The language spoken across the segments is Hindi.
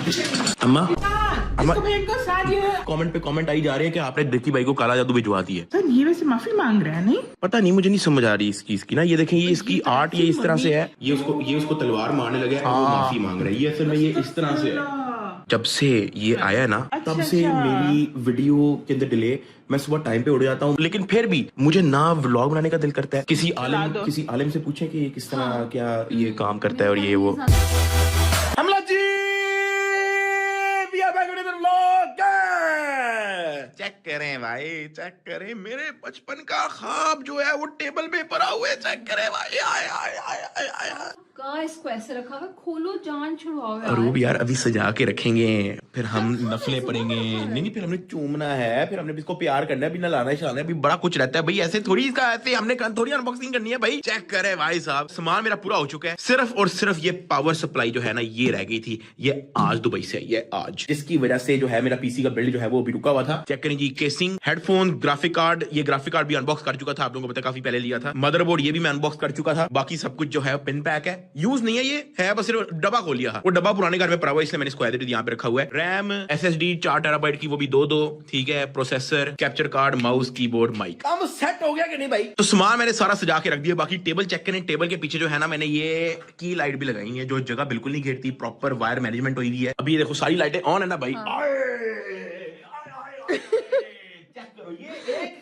अम्मा इसको फेंक दो साथ। ये कमेंट पे कमेंट आई जा रहे हैं कि आपने डिक्की भाई को काला जादू भिजवा दी है। सर ये वैसे माफी मांग रहा है नहीं? पता नहीं, मुझे नहीं समझ आ रही इस चीज की ना। ये देखें, ये इसकी आर्ट ये इस तरह से है, ये उसको तलवार मारने लगे और वो माफी मांग रहा है। ये असल में ये इस तरह से है। जब से ये आया ना तब से मेरी वीडियो के अंदर डिले, मैं सुबह टाइम पे उड़ जाता हूँ, लेकिन फिर भी मुझे ना व्लॉग बनाने का दिल करता है। किसी आलिम से पूछे कि ये किस तरह क्या ये काम करता है और ये वो। हमला जी, चेक करें भाई, चेक करें मेरे बचपन का ख्वाब जो है वो टेबल पे पड़ा हुआ है। चेक करें भाई, आया इसको ऐसे रखा हुआ, खोलो जान छुड़वाओ यार। अरूब यार अभी सजा के रखेंगे, फिर हम नफले पड़ेंगे। नहीं, फिर हमने चूमना है, फिर हमने इसको प्यार करना है, बिना लाना शाना है, अभी बड़ा कुछ रहता है भाई। ऐसे थोड़ी इसका ऐसे हमने थोड़ी अनबॉक्सिंग करनी है भाई। चेक करे भाई साहब, सामान मेरा पूरा हो चुका है। सिर्फ और सिर्फ ये पावर सप्लाई जो है ना ये रह गई थी। ये आज दुबई से ये आज, जिसकी वजह से जो है मेरा पीसी का बिल्ड जो है वो भी रुका हुआ था। चेक करें जी, केसिंग, हेडफोन, ग्राफिक कार्ड। ये ग्राफिक कार्ड भी अनबॉक्स कर चुका था, आप लोगों को पता, काफी पहले लिया था। मदरबोर्ड ये भी मैं अनबॉक्स कर चुका था। बाकी सब कुछ जो है पिन पैक है, यूज नहीं है, ये है बस सिर्फ डब्बा खोल लिया। वो डब्बा पुराने घर में पड़ा हुआ है, इसलिए मैंने इसको एडिट यहाँ पे रखा हुआ है। रैम, एसएसडी 4 टेराबाइट की, वो भी दो, ठीक है। Processor, capture card, mouse, keyboard, mic. काम सेट हो गया कि नहीं भाई? तो सामान मैंने सारा सजा के रख दिया। बाकी टेबल चेक करें, टेबल के पीछे जो है ना मैंने ये की लाइट भी लगाई है, जो जगह बिल्कुल नहीं घेरती, प्रॉपर वायर मैनेजमेंट हुई है। अभी ये देखो सारी लाइटें ऑन है ना भाई।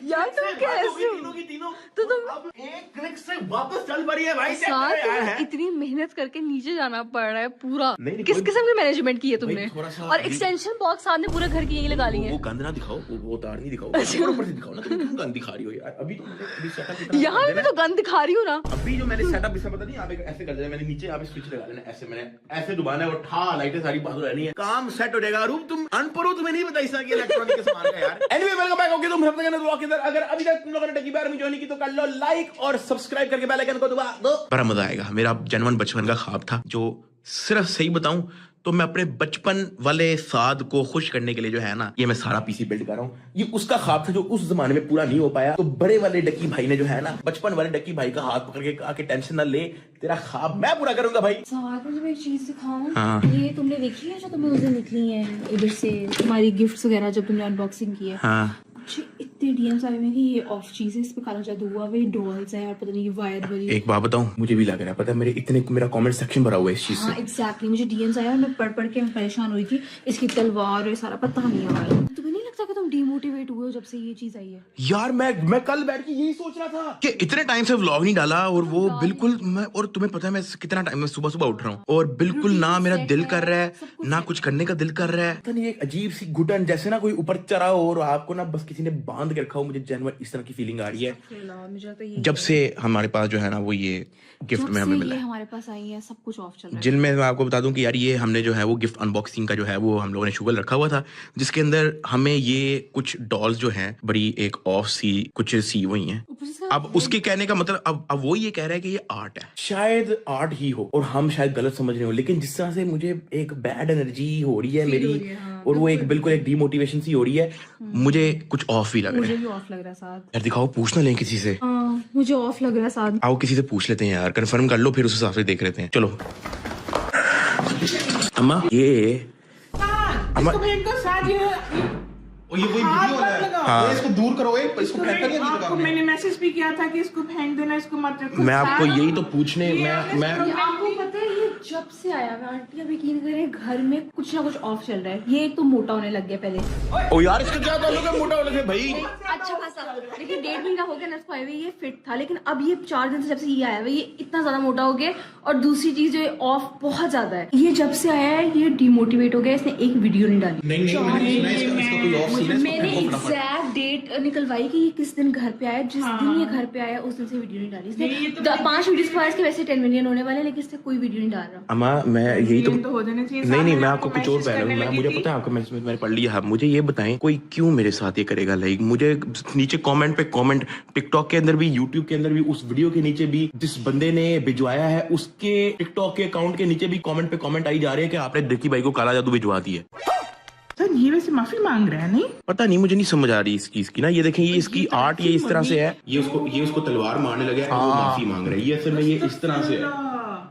यार तुम कैसे तीनों तो तुम अब एक क्लिक से वापस चल पड़ी है भाई। साथ इतनी मेहनत करके नीचे जाना पड़ रहा है पूरा। नहीं, किस किस्म की मैनेजमेंट की है तुमने? और अभी- एक्सटेंशन बॉक्स साथ में पूरे घर की यही लगा ली है। वो गंद ना दिखाओ, वो तार नहीं दिखाओ, ऊपर से दिखाओ ना। तुम क्यों गंद दिखा रही हो यार? अभी तो अभी सेटअप यहाँ भी तो गंद दिखा रही हूँ ना। अभी जो मैंने सेटअप इसका पता नहीं, यहाँ पे ऐसे कर देना, मैंने नीचे यहाँ पे स्विच लगा लेना, ऐसे मैंने ऐसे दबाना है और ठा लाइटें सारी बंद हो रहनी है, काम सेट हो जाएगा। रूप तुम अनपढ़ हो, तुम्हें नहीं पता इसका इलेक्ट्रॉनिक के सामान का यार। Anyway welcome back. ओके, तुम सब लोगों ने दुआ के अंदर अगर अभी तक तुम लोगों ने टकी बार में ज्वाइन की तो कर लो लाइक और सब्सक्राइब करके बेल आइकन को दबा दो। बड़ा मजा आएगा। मेरा जनवन बचपन का ख्वाब था, जो सिर्फ सही बताऊं तो मैं अपने बचपन वाले साद को खुश करने के लिए जो है ना ये मैं सारा पीसी बिल्ड कर रहा हूँ। ये उसका ख्वाब था जो उस जमाने में पूरा नहीं हो पाया। तो बड़े वाले डकी भाई ने जो है ना बचपन वाले डकी भाई का हाथ पकड़ के कहा कि टेंशन ना ले, तेरा ख्वाब मैं पूरा करूंगा भाई। साथ में तुम्हें एक चीज दिखाऊं। हाँ। ये तुमने देखी है जो तुम्हें उस दिन निकली है इधर से, तुम्हारी गिफ्ट्स वगैरह जब तुमने अनबॉक्सिंग की है। हाँ। मुझे इतने डीएम्स आए हुए कि ये ऑफ चीज है, इस पे काला जादू हुआ, वे डॉल्स है और पता नहीं ये वायर वाली। एक बात बताऊं, मुझे भी लग रहा है, पता है मेरा कमेंट सेक्शन भरा हुआ है इस चीज से। हाँ एग्जैक्टली, मुझे डीएम्स आया और मैं पढ़ के मैं परेशान हुई थी। इसकी तलवार और ये सारा पता नहीं आया। तुम्हें नहीं लगता कि तुम डिमोटिवेट हुए हो जब से ये चीज आई है? यार मैं कल बैठ के यही सोच रहा था कि इतने टाइम से व्लॉग नहीं डाला और वो बिल्कुल मैं, और तुम्हें पता है मैं कितना टाइम में सुबह उठ रहा हूँ और बिल्कुल ना मेरा दिल कर रहा है ना कुछ करने का दिल कर रहा है। पता नहीं, एक अजीब सी घुटन जैसे ना कोई ऊपर चढ़ा हो और आपको ना बस किसी ने बांध के रखा हो। मुझे जनवर इस तरह की फीलिंग आ रही है जब से हमारे पास जो है ना वो ये गिफ्ट में हमें मिला है। हमारे पास आई है, सब कुछ ऑफ चल रहा है। जिनमें मैं आपको बता दूं कि यार ये हमने जो है वो गिफ्ट अनबॉक्सिंग का जो है वो हम लोगों ने शुगल रखा हुआ था, जिसके अंदर हमें ये कुछ डॉल्स जो हैं बड़ी एक ऑफ सी कुछ सी हुई हैं। अब उसके कहने का मतलब अब वो ये कह रहा है कि ये आर्ट है, शायद आर्ट ही हो और हम शायद गलत समझ रहे हो, लेकिन जिस तरह से मुझे एक बैड एनर्जी हो रही है मेरी और वो एक बिल्कुल एक डिमोटिवेशन सी हो रही है, मुझे कुछ ऑफ ही लग रहा है। मुझे भी ऑफ लग रहा है साथ। यार दिखाओ, पूछ ना लें किसी से। मुझे ऑफ लग रहा है साथ। आओ किसी से पूछ लेते हैं यार, कंफर्म कर लो, फिर उस हिसाब से देख लेते हैं। चलो अम्मा, ये इसको फेंक दो साथ। ये वही वीडियो है। हाँ। इसको दूर करो, इसको फेंक कर दिया आपको मैंने मैसेज भी किया था कि इसको फेंक देना, इसको मत रखो। मैं आपको यही तो पूछने मैं आपको पता है ये जब से आया मैं आंटी अब यकीन करें घर में कुछ ना कुछ ऑफ चल रहा है। ये एक तो मोटा होने लग गया पहले। ओ यार इसका क्या ताल्लुक है मोटा होने से भाई? अच्छा खासा, लेकिन 1.5 महीना हो गया नर्स हुए ये फिट था, लेकिन अब ये 4 दिन से जब से ये आया हुआ ये इतना ज्यादा मोटा हो गया। और दूसरी चीज जो ऑफ बहुत ज्यादा है, ये जब से आया है ये डिमोटिवेट हो गया, इसने एक वीडियो नहीं डाली। मैंने एग्जैक्ट डेट निकलवाई कि ये किस दिन घर पे आया, जिस दिन ये घर पे आया उस दिन से वीडियो नहीं डाली इसने। 5 वीडियोस के बाद इसके वैसे 10 मिलियन होने वाले, लेकिन इसने कोई वीडियो नहीं डाल रहा। अम्मा मैं यही तो हो जाना चाहिए। नहीं मैं आपको कुछ और कह रहा हूँ। मुझे पता है आपको, मैंने पढ़ लिया है। मुझे ये बताएं कोई क्यों मेरे साथ ये करेगा? लाइक मुझे नीचे कमेंट पे कमेंट, टिकटॉक के अंदर भी, यूट्यूब के अंदर भी, उस वीडियो के नीचे भी जिस बंदे ने भिजवाया है उसके टिकटॉक के अकाउंट के नीचे भी कमेंट पे कमेंट आई जा रहे हैं कि आपने डिक्की भाई को काला जादू भिजवा दी है। सर ये वैसे माफी मांग रहा है नहीं? पता नहीं, मुझे नहीं समझ आ रही इस चीज की ना। ये देखें, ये इसकी आर्ट ये इस तरह से है, ये उसको तलवार मारने लगे और वो माफी मांग रहा है। ये असल में ये इस तरह से है।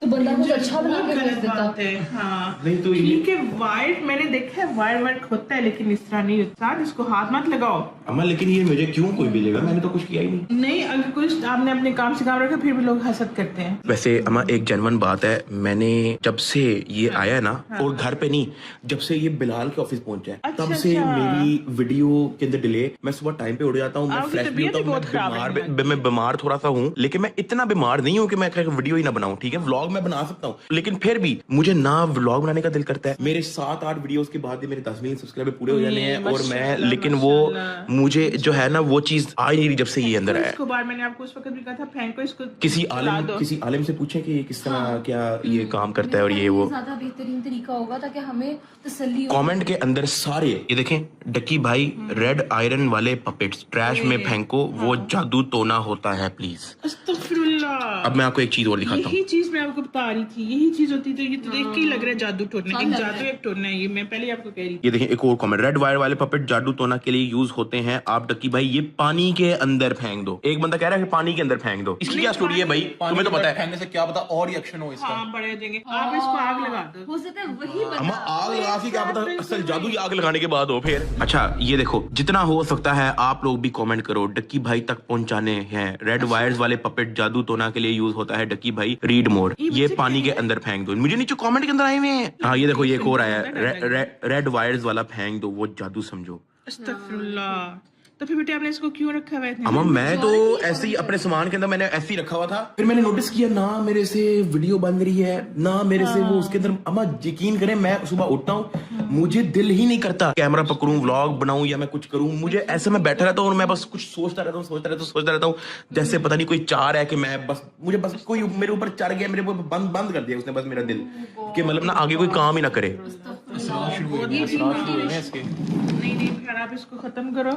तो बंदा कुछ अच्छा बना के गलत भेज देता। बात है। हाँ नहीं तो ये- ठीक है, वाइट मैंने देखा है, वाइट होता है, लेकिन इस तरह नहीं होता। इसको हाथ मत लगाओ। अम्मा लेकिन ये मुझे क्यों कोई भेजेगा, मैंने तो कुछ किया ही नहीं। नहीं, अगर कुछ आपने अपने काम से काम रखा फिर भी लोग हसद करते हैं। वैसे अम्मा एक जेन्युइन बात है, मैंने जब से ये आया है ना, और घर पे नहीं, जब से ये बिलाल के ऑफिस पहुंचा है, अच्छा, तब से अच्छा। मेरी वीडियो के अंदर डिले। मैं सुबह टाइम पे उठ जाता हूँ, मैं आपकी फ्रेश भी तबीयत होता ही हूँ, बहुत खराब है। मैं बीमार थोड़ा सा हूँ, लेकिन मैं इतना बीमार नहीं हूँ कि मैं वीडियो ही ना बनाऊं। ठीक है, व्लॉग मैं बना सकता हूँ, लेकिन फिर भी मुझे ना व्लॉग बनाने का दिल करता है। मेरे 7-8 वीडियोस के बाद ही मेरे 10 मिलियन सब्सक्राइबर पूरे हो जाने हैं, और मैं माशाल्लाह, लेकिन वो माशाल्लाह। मुझे जो है ना वो चीज आ ही नहीं रही जब से ये अंदर आया है। इसको बार मैंने आपको उस वक्त भी कहा था, फेंको इसको, किसी जला दो। आलिम से पूछे कि किस तरह क्या ये काम करता है और ये वो। ज्यादा बेहतरीन तरीका होगा ताकि हमें तसल्ली हो। कमेंट के अंदर सारे ये देखें, डक्की भाई रेड आयरन वाले पपेट्स ट्रैश में फेंको, वो जादू टोना होता है प्लीज। अस्तगफिरुल्लाह। अब मैं आपको एक चीज और दिखाता हूँ। यही चीज मैं आपको बता रही थी, यही चीज होती तो ये तो देख के ही लग रहा है जादू टोना। एक जादू एक टोना है, ये मैं पहले ही आपको कह रही थी। ये देखें एक और कमेंट, रेड वायर वाले पपेट जादू टोना के लिए यूज होते हैं। आप डक्की भाई ये पानी के अंदर फेंक दो। एक बंदा कह रहा है कि पानी के अंदर फेंक दो, इसकी क्या स्टोरी है भाई, तुम्हें तो पता है। फेंकने से क्या पता और रिएक्शन हो इसका। हाँ, बढ़िया देंगे। आप इसको आग लगा दो। हो सकता है वही अम्मा बंदा। आग लगा के क्या पता असल जादू ही आग लगाने के बाद हो फिर। अच्छा ये देखो, जितना हो सकता है आप लोग भी कमेंट करो, डक्की भाई तक पहुंचाने हैं। रेड वायर्स वाले पपेट जादू टोना के लिए यूज होता है, डक्की भाई रीड मोर, ये पानी के अंदर फेंक दो। मुझे नीचे कमेंट के अंदर आए हुए हैं। हाँ ये देखो, ये एक और आया है, रेड वायर्स वाला फेंक दो, वो जादू समझो। अस्तगफिरुल्लाह। तो फिर बेटे आपने इसको क्यों रखा हुआ है इतने अम्मा दिन? मैं तो ऐसे ही अपने सामान के अंदर मैंने ऐसे ही रखा हुआ था, फिर मैंने नोटिस किया ना मेरे से वीडियो बन रही है, ना मेरे से वो उसके अंदर। अम्मा यकीन करें, मैं सुबह उठता हूँ, मुझे दिल ही नहीं करता कैमरा पकड़ूं, व्लॉग बनाऊं या मैं कुछ करूं। मुझे ऐसे मैं बैठा रहता हूँ और मैं बस कुछ सोचता रहता हूँ, जैसे पता नहीं कोई चार है कि मैं बस, मुझे बस कोई मेरे ऊपर चढ़ गया, मेरे ऊपर बंद कर दिया उसने बस मेरा दिल, कि मतलब ना आगे कोई काम ही ना करे। नहीं, फिर आप इसको खत्म करो,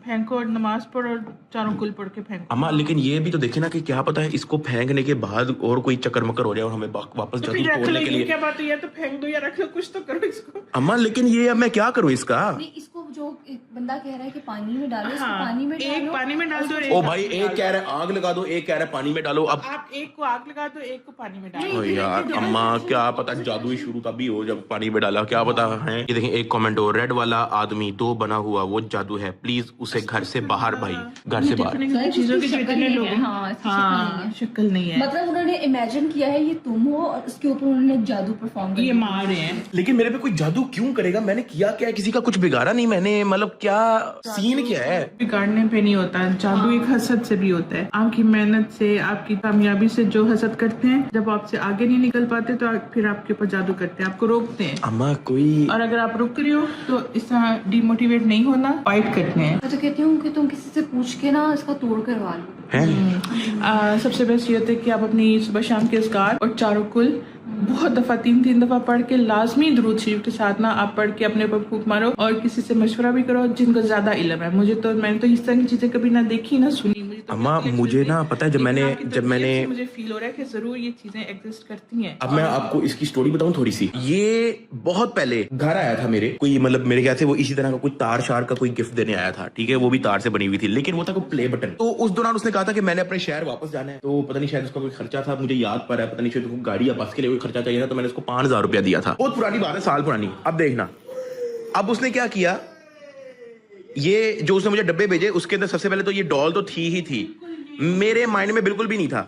फेंको और नमाज पढ़ो और चारों कुल पढ़ के फेंको। अम्मा लेकिन ये भी तो देखे ना कि क्या पता है इसको फेंकने के बाद और कोई चक्कर मक्कर हो जाए और हमें वापस तो जादू फिर रख लो, तोड़ने के ये लिए। क्या बात है, या तो फेंक दो या रख लो, कुछ तो करो इसको। अम्मा लेकिन ये अब मैं क्या करूं इसका। नहीं, इसको जो एक बंदा कह रहा है कि पानी में डालो, इसको हाँ, पानी में एक डालो। पानी में डाल दो और ओ एक भाई, एक कह रहा है आग लगा दो, एक कह रहा है पानी में डालो। अब आप एक को आग लगा दो, एक को पानी में डालो। ओ यार अम्मा, क्या पता जादू ही शुरू तभी हो जब पानी में डाला, क्या पता है। ये देखें एक कमेंट हो, रेड वाला आदमी 2 बना हुआ वो जादू है, प्लीज उसे घर से बाहर भाई, घर से बाहर। डिफरेंट चीजों की जो शक्ल इतने नहीं लोग है, हाँ, इसकी शक्ल नहीं हाँ है। शक्ल नहीं है, मतलब उन्होंने इमेजिन किया है ये तुम हो और उसके ऊपर उन्होंने जादू परफॉर्म ये किया। मार रहे हैं। लेकिन मेरे पे कोई जादू क्यों करेगा, मैंने किया क्या है, किसी का कुछ बिगाड़ा नहीं मैंने, मतलब क्या सीन क्या है। बिगाड़ने पे नहीं होता, जादू एक हसद से भी होता है। आपकी मेहनत से, आपकी कामयाबी से जो हसद करते हैं, जब आपसे आगे नहीं निकल पाते तो फिर आपके ऊपर जादू करते हैं, आपको रोकते हैं। अम्मा कोई और अगर आप रुक रही हो तो इस तरह डिमोटिवेट नहीं होना, फाइट करते हैं। मैं तो कहती हूँ कि तुम किसी से पूछ के ना इसका तोड़ करवा लो। है। सबसे बेस्ट ये होता है कि आप अपनी सुबह शाम के अज़कार और चारों कुल बहुत दफा 3-3 दफा पढ़ के लाजमी दुरूद शरीफ के साथ ना आप पढ़ के अपने ऊपर फूंक मारो, और किसी से मशवरा भी करो जिनको ज्यादा इल्म है। मैंने तो इस तरह की चीजें कभी ना देखी ना सुनी। मुझे तो अम्मा, बिल्कुल मुझे एक्सेप्ट ना नहीं। पता है, जब लेकिन मैंने- आपकी जब मैंने- तबीयत से मुझे फील हो रहा है कि जरूर ये चीजें एग्जिस्ट करती हैं। अब मैं आपको इसकी स्टोरी बताऊं थोड़ी सी। ये बहुत पहले घर आया था मेरे, कोई मतलब मेरे ख्याल से वो इसी तरह का कोई तार शार का कोई गिफ्ट देने आया था, ठीक है, वो भी तार से बनी हुई थी, लेकिन वो था कोई प्ले बटन। तो उस दौरान उसने कहा था कि मैंने अपने शहर वापस जाना है, तो पता नहीं शायद उसका कोई खर्चा था, मुझे याद पर है, पता नहीं शायद उसको गाड़ी या बस के लिए कोई खर्चा चाहिए था, तो मैंने उसको 5000 रुपया दिया था। बहुत पुरानी बात है, साल पुरानी। अब देखना, अब उसने क्या किया, ये जो उसने मुझे डब्बे भेजे उसके अंदर सबसे पहले तो ये डॉल तो थी ही थी, मेरे माइंड में बिल्कुल भी नहीं था,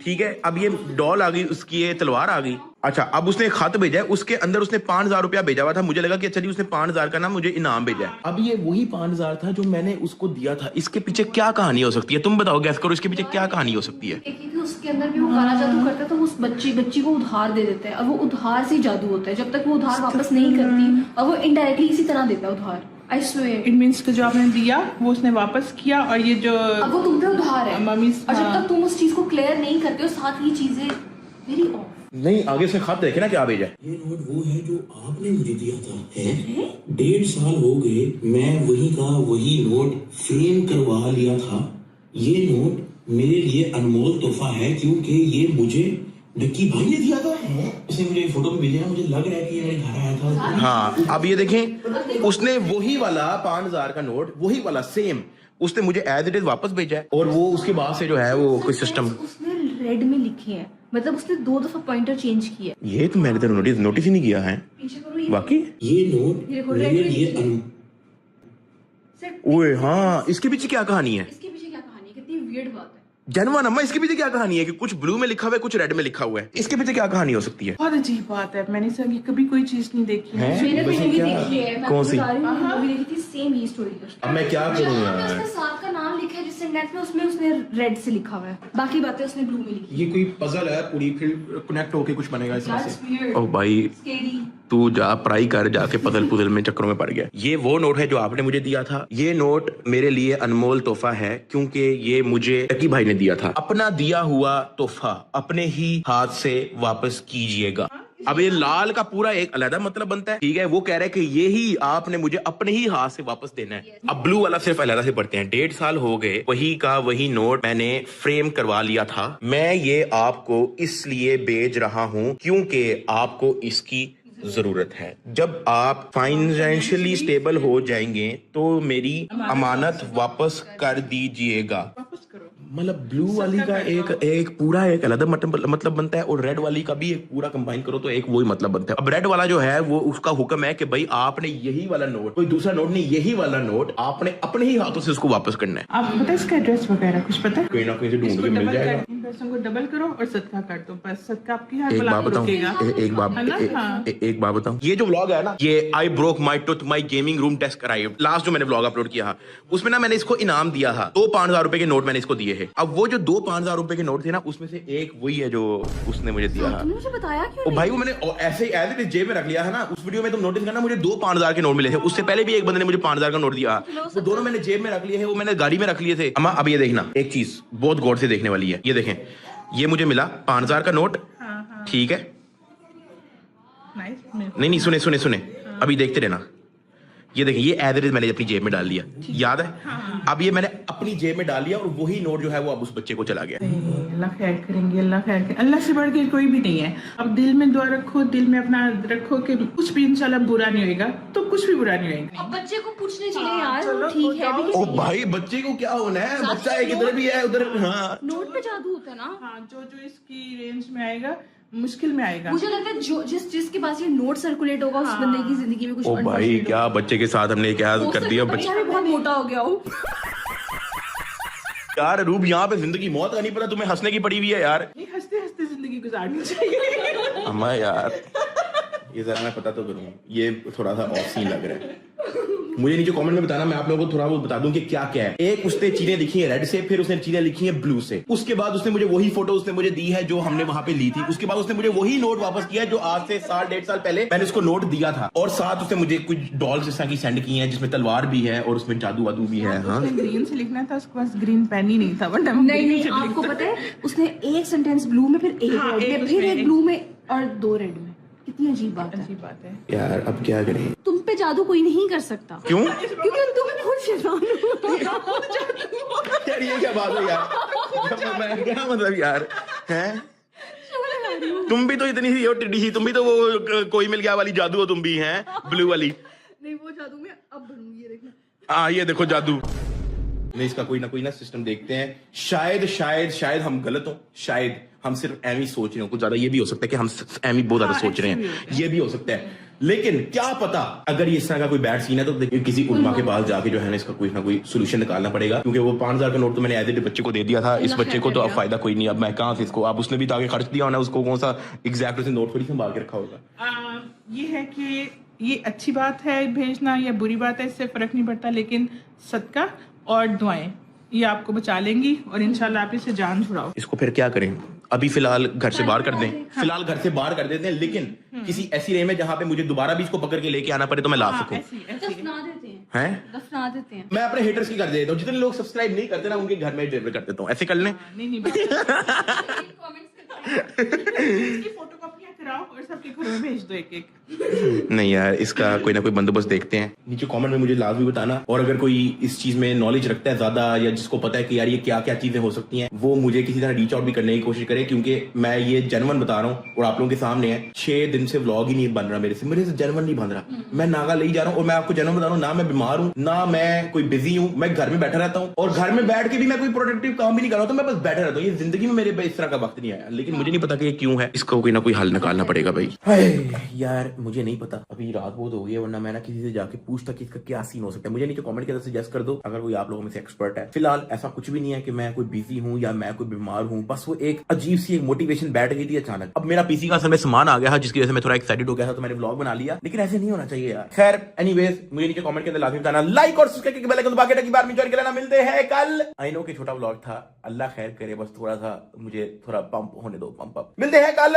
ठीक है। अब ये डॉल आ गई, उसकी ये तलवार आ गई। अच्छा, अब उसने एक खत भेजा है, उसके अंदर उसने 5000 रुपया भेजा हुआ था। मुझे लगा कि अच्छा जी उसने 5000 का ना मुझे इनाम भेजा है। अब ये वही 5000 था जो मैंने उसको दिया था। इसके पीछे क्या कहानी हो सकती है, तुम बताओ, गैस करो, इसके पीछे क्या कहानी हो सकती है। देखिए कि उसके अंदर भी वो काला जादू करता है, तो उस बच्ची को उधार दे देता है, और वो उधार से ही जादू होता है। जब तक वो उधार वापस नहीं करती, और वो इनडायरेक्टली इसी तरह देता है उधार। आई स्वेयर, इट मीन्स कि जो आपने दिया वो उसने वापस किया, और ये जो अब वो तुम पे उधार है, मम्मी और जब तक तुम उस चीज को क्लियर नहीं करते हो, साथ ये चीजें वेरी ऑफ। नहीं, आगे से खत देखे ना क्या भेजा है। ये नोट वो है जो आपने मुझे दिया था। है 1.5 साल हो गए, मैं वही का वही नोट फ्रेम करवा लिया था। ये नोट मेरे लिए अनमोल तोहफा है, क्योंकि ये मुझे डक्की भाई ने दिया था। इसने मुझे फोटो भी भेजा, मुझे लग रहा है कि ये मेरे घर आया था। हाँ, अब ये देखें, उसने वही वाला 5000 का नोट, वही वाला सेम उसने मुझे एज इट इज वापस भेजा है, और वो उसके बाद से जो है वो कोई सिस्टम। उसने रेड में लिखे हैं मतलब उसने 2 दफा पॉइंटर चेंज किया है। ये तो मैंने तो नोटिस ही नहीं किया है पीछे करो ये बाकी। ये नोट ये देखो, मेरे रेड में लिए लिखी सिर्फ ओए हाँ, इसके पीछे क्या कहानी है? इसके पीछे क्या कहानी है? कितनी वियर्ड बात है। जानवर अम्मा, इसके पीछे क्या कहानी है कि कुछ ब्लू में लिखा हुआ है, कुछ रेड में लिखा हुआ है? इसके पीछे क्या कहानी हो सकती है? बहुत अजीब बात है, मैंने इससे आगे कभी कोई चीज नहीं देखी है। मैंने भी वैसे मूवी क्या? देखी है, मैं कौन आपको सी? बता रही हूँ, मूवी देखी थी, सेम ही स्टोरी है। अब मैं क्या करूँ जहाँ पे यार? उसने साथ का नाम लिखा है जिस सेंटेंस में, उसमें उसने रेड से लिखा हुआ है, बाकी बातें उसने ब्लू में लिखी ये कोई पजल है पूरी, फिर कनेक्ट होके कुछ बनेगा इसमें है। से। That's weird, ओ भाई, scary। तू जा पढ़ाई कर, जाके पजल पुजल में चक्करों में पड़ गया। ये वो नोट है जो आपने मुझे दिया था। ये नोट मेरे लिए अनमोल तोहफा है, क्योंकि ये मुझे टकी भाई ने दिया था। अपना दिया हुआ तोहफा अपने ही हाथ से वापस कीजिएगा। अब ये लाल का पूरा एक अलग मतलब बनता है, ठीक है? वो कह रहे हैं कि ये ही आपने मुझे अपने ही हाथ से वापस देना है। अब ब्लू वाला सिर्फ अलग से पढ़ते हैं। 1.5 साल हो गए, वही का वही नोट मैंने फ्रेम करवा लिया था। मैं ये आपको इसलिए भेज रहा हूँ क्योंकि आपको इसकी जरूरत है। जब आप फाइनेंशियली स्टेबल हो जाएंगे तो मेरी अमानत वापस कर दीजिएगा। वापस करो। मतलब ब्लू वाली का एक पूरा एक अलग मतलब बनता है, और रेड वाली का भी एक पूरा कंबाइन करो तो एक वही मतलब बनता है। अब रेड वाला जो है वो उसका हुक्म है कि भाई आपने यही वाला नोट, कोई दूसरा नोट नहीं, यही वाला नोट आपने अपने ही हाथों से उसको वापस करना है। आपको पता है इसका एड्रेस वगैरह कुछ पता है? कहीं ना कहीं से ढूंढ इसको के मिल डबल जाएगा। कर, इन पैसों को डबल करो और सदका कर दो, बस सदका आपकी हर एक बला बात को बताऊं, रोकेगा। एक बात है ना? हाँ। एक बात बताऊं, ये जो व्लॉग है ना, ये I broke my tooth my gaming room test कराई, लास्ट जो मैंने व्लॉग अपलोड किया उसमें ना मैंने इसको इनाम दिया था। 2 5,000 रुपए के नोट मैंने इसको दिए हैं। अब वो जो 2 5,000 रुपए के नोट थे ना, उसमें से एक वही है जो उसने मुझे दिया है। तुमने मुझे बताया क्यों ओ नहीं? भाई, वो मैंने ऐसे ही जेब में रख लिया है ना। उस वीडियो में तुम नोटिस करना, मुझे 2 5,000 के नोट मिले थे। उससे पहले भी एक बंदे ने मुझे 5,000 का नोट दिया, वो दोनों मैंने जेब में रख लिए हैं, वो मैंने गाड़ी में रख लिए थे। अम्मा अब ये देखना, एक चीज बहुत गौर से देखने वाली है। ये देखें, ये मुझे मिला 5,000 का नोट, ठीक है? नाइस। नहीं, सुने अभी देखते रहना। ये देखिए, ये एज इट इज मैंने अपनी जेब में डाल लिया, याद है? अब ये मैंने अपनी जेब में डाल लिया और वही नोट जो है वो अब उस बच्चे को चला गया। अल्लाह खैर करेंगे, अल्लाह खैर करेंगे। अल्लाह से बढ़ के कोई भी नहीं है। अब दिल में दुआ रखो, दिल में अपना रखो कि कुछ भी इंशाल्लाह बुरा नहीं होएगा, तो कुछ भी बुरा नहीं होएगा। अब बच्चे को पूछने चाहिए यार, चलो, ठीक है भी ओ भाई, बच्चे को क्या होना है? बच्चा एक इधर भी है उधर। हाँ, नोट पे जादू होता है ना। हाँ, जो जो इसकी रेंज में आएगा मुश्किल में आएगा। मुझे लगता है जो जिसके पास ये नोट सर्कुलेट होगा उस बंदे की जिंदगी में कुछ ओ भाई, unfortunate क्या बच्चे के साथ हमने क्या हो कर सकता दिया? है बच्चा भी बहुत मोटा हो गया हो। यार रूप, यहाँ पे जिंदगी मौत का नहीं पता, तुम्हें हंसने की पड़ी हुई है यार। नहीं, हंसते हंसते जिंदगी गुजारनी चाहिए। अम्मा यार, ये जरा मैं पता तो करूँ, ये थोड़ा सा ऑफ सीन लग रहा है। मुझे नीचे कमेंट में बताना, मैं आप लोगों को थोड़ा बहुत बता दूं कि क्या क्या है। एक उसने चीजें लिखी है रेड से, फिर उसने चीजें लिखी है ब्लू से। उसके बाद उसने मुझे वही फोटो उसने मुझे दी है जो हमने वहां पे ली थी। उसके बाद उसने मुझे वही नोट वापस किया है जो आज से 1.5 साल पहले मैंने उसको नोट दिया था। और साथ उसने मुझे कुछ डॉल्स इस तरह की सेंड की हैं जिसमें तलवार भी है और उसमें जादू वादू भी है। हाँ, उसने ग्रीन से लिखना था, उसके पास ग्रीन पेन ही नहीं था, वरना हम नहीं green नहीं, से आपको लिखते। पता है उसने एक सेंटेंस ब्लू में, फिर एक हाँ, रेड एक में, फिर उसमें, एक ब्लू में और 2 रेड में। कितनी अजीब बात है। अजीब बात है। यार अब क्या करें? तुम पे जादू कोई नहीं कर सकता। क्यों? क्योंकि तुम खुद शैतान हो। यार ये क्या बात है यार? मैं क्या मतलब यार, हैं? तुम भी तो इतनी सी हो टिड्डी सी, तुम भी तो वो कोई मिल गया वाली जादू हो तुम भी, हैं? ब्लू वाली। नहीं, वो जादू में अब बनूंगी, ये देखना। हाँ, ये देखो जादू। नहीं, इसका कोई ना सिस्टम देखते हैं। शायद हम गलत हो, शायद हम सिर्फ एमी सोच रहे हो, कुछ ज्यादा ये भी हो सकता है कि हम एमी बहुत ज्यादा सोच रहे हैं, ये भी हो सकता है। लेकिन क्या पता, अगर ये इस तरह का कोई बैड सीन है तो देखिए किसी उलमा के पास जाके जो है ना इसका कोई ना कोई सोल्यूशन निकालना पड़ेगा, क्योंकि वो 5,000 का नोट तो मैंने एज इट बच्चे को दे दिया था। इस बच्चे को तो अब फायदा कोई नहीं, अब मैं कहाँ से इसको, अब उसने भी तो आगे खर्च दिया होना, उसको कौन सा एग्जैक्ट उसने नोट थोड़ी संभाल के रखा होगा। ये है कि ये अच्छी बात है भेजना या बुरी बात है, इससे फर्क नहीं पड़ता, लेकिन सदका और दुआएं ये आपको बचा लेंगी और इंशाल्लाह आप इसे जान छुड़ाओ। इसको फिर क्या करें? अभी फिलहाल घर से बाहर कर दें, फिलहाल घर से बाहर कर देते हैं, लेकिन किसी ऐसी रेंज में जहाँ पे मुझे दोबारा भी इसको पकड़ के लेके आना पड़े तो मैं ला सकूं। दफना देते हैं, हैं? दफना देते हैं। मैं अपने हेटर्स की कर देता हूँ, जितने लोग सब्सक्राइब नहीं करते ना उनके घर में डिलीवर कर देता हूँ, ऐसे कर लें। नहीं, इसकी फोटोकॉपियां कराओ और सबके घरों में भेज दो एक एक। नहीं यार, इसका कोई ना कोई बंदोबस्त देखते हैं। नीचे कमेंट में मुझे लाजमी बताना, और अगर कोई इस चीज में नॉलेज रखता है ज्यादा, या जिसको पता है कि यार ये क्या क्या चीजें हो सकती हैं, वो मुझे किसी तरह रीच आउट भी करने की कोशिश करे, क्योंकि मैं ये जेन्युइन बता रहा हूँ और आप लोगों के सामने है। 6 दिन से व्लॉग ही नहीं बन रहा मेरे से जेन्युइन नहीं बन रहा। मैं नागा ले जा रहा हूँ, और मैं आपको जेन्युइन बता रहा हूँ, ना मैं बीमार हूँ, ना मैं कोई बिजी हूँ, मैं घर में बैठा रहता हूँ, और घर में बैठ के भी मैं कोई प्रोडक्टिव काम भी नहीं कर रहा हूँ, तो मैं बस बैठा रहता हूँ। ये जिंदगी में मेरे पे इस तरह का वक्त नहीं आया, लेकिन मुझे नहीं पता कि ये क्यों है। इसका कोई ना कोई हल निकालना पड़ेगा भाई। यार मुझे नहीं पता, अभी रात बहुत हो गई है, वरना मैं ना किसी से जाके पूछता कि इसका क्या सीन हो सकता है। मुझे नीचे कमेंट के अंदर सजेस्ट कर दो अगर कोई आप लोगों में से एक्सपर्ट है। फिलहाल ऐसा कुछ भी नहीं है कि मैं कोई बिजी हूँ या मैं कोई बीमार हूँ, बस वो एक अजीब सी एक मोटिवेशन बैठ गई थी अचानक। अब मेरा पीसी का असल में सामान आ गया है, जिसकी वजह से मैं थोड़ा एक्साइटेड हो गया था, तो मैंने व्लॉग बना लिया, लेकिन ऐसे नहीं होना चाहिए यार। खैर एनीवेज, मुझे नीचे कमेंट के अंदर लाजमी बताना, लाइक और सब्सक्राइब करके बेल आइकन दबा के बार में ज्वाइन कर लेना। मिलते हैं कल। आई नो कि छोटा व्लॉग था, अल्लाह खैर करे, बस थोड़ा सा मुझे थोड़ा पंप होने दो, पंप अप। मिलते हैं कल।